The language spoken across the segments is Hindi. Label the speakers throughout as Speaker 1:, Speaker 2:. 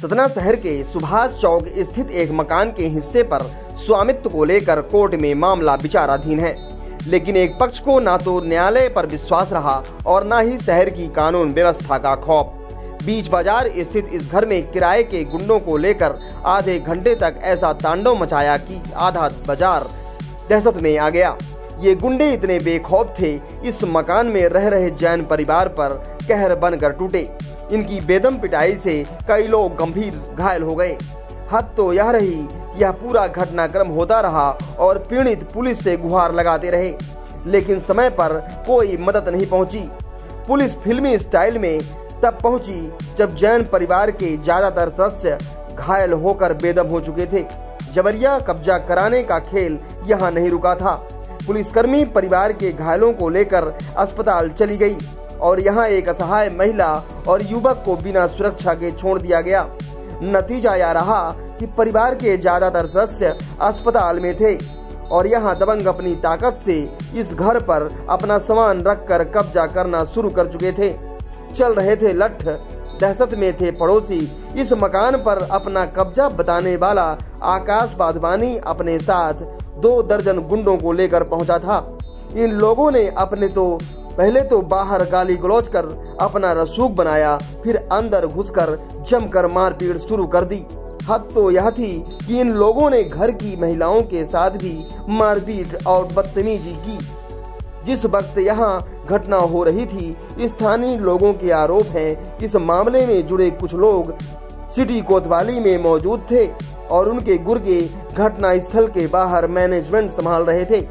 Speaker 1: सतना शहर के सुभाष चौक स्थित एक मकान के हिस्से पर स्वामित्व को लेकर कोर्ट में मामला विचाराधीन है, लेकिन एक पक्ष को ना तो न्यायालय पर विश्वास रहा और ना ही शहर की कानून व्यवस्था का खौफ। बीच बाजार स्थित इस घर में किराए के गुंडों को लेकर आधे घंटे तक ऐसा तांडव मचाया कि आधा बाजार दहशत में आ गया। ये गुंडे इतने बेखौफ थे, इस मकान में रह रहे जैन परिवार पर कहर बनकर टूटे। इनकी बेदम पिटाई से कई लोग गंभीर घायल हो गए। हद तो यह रही कि यह पूरा घटनाक्रम होता रहा और पीड़ित पुलिस से गुहार लगाते रहे, लेकिन समय पर कोई मदद नहीं पहुंची। पुलिस फिल्मी स्टाइल में तब पहुंची जब जैन परिवार के ज्यादातर सदस्य घायल होकर बेदम हो चुके थे। जबरिया कब्जा कराने का खेल यहाँ नहीं रुका था। पुलिसकर्मी परिवार के घायलों को लेकर अस्पताल चली गई और यहाँ एक असहाय महिला और युवक को बिना सुरक्षा के छोड़ दिया गया। नतीजा यह रहा कि परिवार के ज्यादातर सदस्य अस्पताल में थे और यहाँ दबंग अपनी ताकत से इस घर पर अपना सामान रखकर कब्जा करना शुरू कर चुके थे। चल रहे थे लठ, दहशत में थे पड़ोसी। इस मकान पर अपना कब्जा बताने वाला आकाश वाधवानी अपने साथ 2 दर्जन गुंडों को लेकर पहुंचा था। इन लोगों ने पहले तो बाहर गाली गलौज कर अपना रसूख बनाया, फिर अंदर घुसकर जमकर मारपीट शुरू कर दी। हद तो यह थी कि इन लोगों ने घर की महिलाओं के साथ भी मारपीट और बदतमीजी की। जिस वक्त यहाँ घटना हो रही थी, स्थानीय लोगों के आरोप हैं इस मामले में जुड़े कुछ लोग सिटी कोतवाली में मौजूद थे और उनके गुर्गे घटना स्थल के बाहर मैनेजमेंट संभाल रहे थे।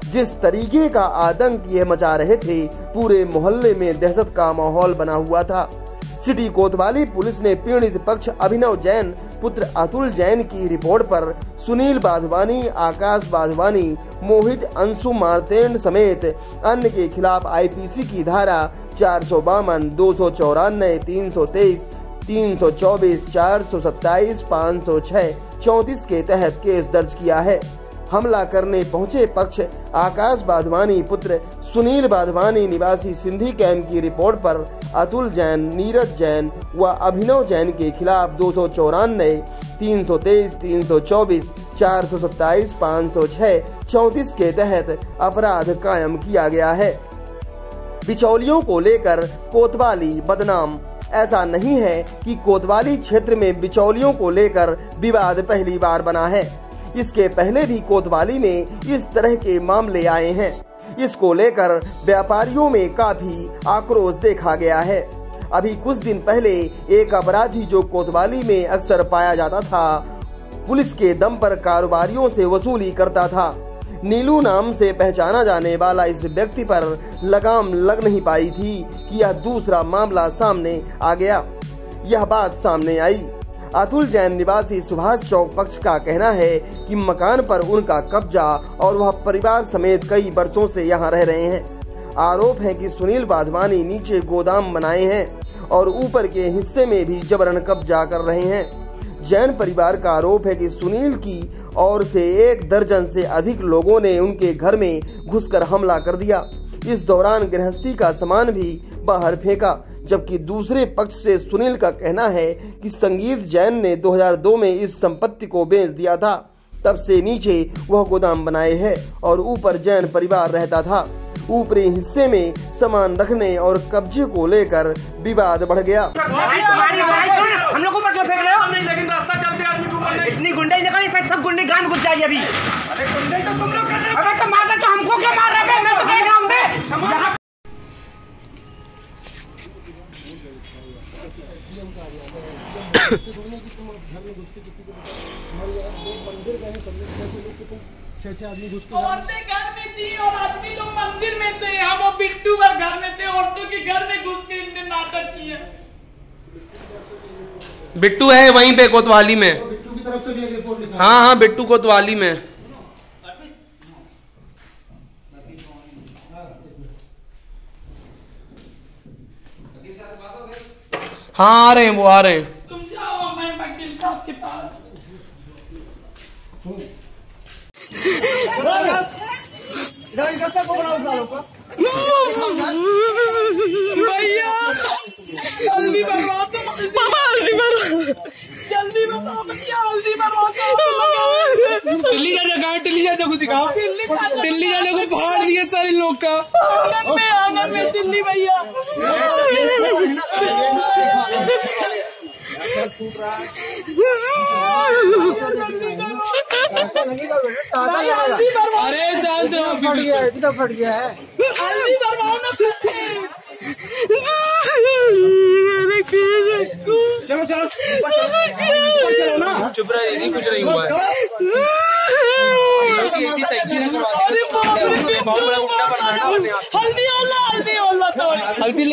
Speaker 1: जिस तरीके का आतंक ये मचा रहे थे, पूरे मोहल्ले में दहशत का माहौल बना हुआ था। सिटी कोतवाली पुलिस ने पीड़ित पक्ष अभिनव जैन पुत्र अतुल जैन की रिपोर्ट पर सुनील वाधवानी, आकाश वाधवानी, मोहित अंशु मार्तेंड समेत अन्य के खिलाफ आईपीसी की धारा 452, 294, 323, 324, 427, 506, 34 के तहत केस दर्ज किया है। हमला करने पहुंचे पक्ष आकाश वाधवानी पुत्र सुनील वाधवानी निवासी सिंधी कैंप की रिपोर्ट पर अतुल जैन, नीरज जैन व अभिनव जैन के खिलाफ 294, 323, 324, 427, 506, 34 के तहत अपराध कायम किया गया है। बिचौलियों को लेकर कोतवाली बदनाम। ऐसा नहीं है कि कोतवाली क्षेत्र में बिचौलियों को लेकर विवाद पहली बार बना है। इसके पहले भी कोतवाली में इस तरह के मामले आए हैं। इसको लेकर व्यापारियों में काफी आक्रोश देखा गया है। अभी कुछ दिन पहले एक अपराधी जो कोतवाली में अक्सर पाया जाता था, पुलिस के दम पर कारोबारियों से वसूली करता था। नीलू नाम से पहचाना जाने वाला इस व्यक्ति पर लगाम लग नहीं पाई थी कि यह दूसरा मामला सामने आ गया। यह बात सामने आई। अतुल जैन निवासी सुभाष चौक पक्ष का कहना है कि मकान पर उनका कब्जा और वह परिवार समेत कई वर्षों से यहां रह रहे हैं। आरोप है कि सुनील वाधवानी नीचे गोदाम बनाए हैं और ऊपर के हिस्से में भी जबरन कब्जा कर रहे हैं। जैन परिवार का आरोप है कि सुनील की ओर से 1 दर्जन से अधिक लोगों ने उनके घर में घुसकर हमला कर दिया। इस दौरान गृहस्थी का सामान भी बाहर फेंका, जबकि दूसरे पक्ष से सुनील का कहना है कि संगीत जैन ने 2002 में इस संपत्ति को बेच दिया था। तब से नीचे वह गोदाम बनाए है और ऊपर जैन परिवार रहता था। ऊपरी हिस्से में सामान रखने और कब्जे को लेकर विवाद बढ़ गया।
Speaker 2: हम लोगों पर क्यों फेंक रहे हो? नहीं, लेकिन रास्ता चलते आदमी को इतनी गुंडे निकली, सब गुंडे गान घुस जाएगी अभी। अरे गुंडे तो तुम लोग कर रहे हो। अबे तो मार दे, तो हमको क्या मार रहे हो? मैं तो देख रहा हूं बे।
Speaker 3: औरतें घर में थी और आदमी लोग मंदिर में थे। हम बिट्टू पर घर में थे, औरतों के घर में घुस के इनने नाटक किए।
Speaker 4: बिट्टू है वहीं पे कोतवाली में।
Speaker 5: बिट्टू की तरफ से भी एक रिपोर्ट लिखा।
Speaker 4: हाँ, बिट्टू कोतवाली में। हाँ, आ रहे हैं, वो आ रहे हैं।
Speaker 3: तुम जाओ, मैं वकील साहब के पास। भैया को दिखाओ। दिल्ली वाले को फाड़ दिए सर इन लोग का। आंगन में दिल्ली भैया। अरे साल फट गया है, फट गया है।
Speaker 2: चलो चलो ना,
Speaker 3: चुप रही, कुछ नहीं हुआ है। हल्दी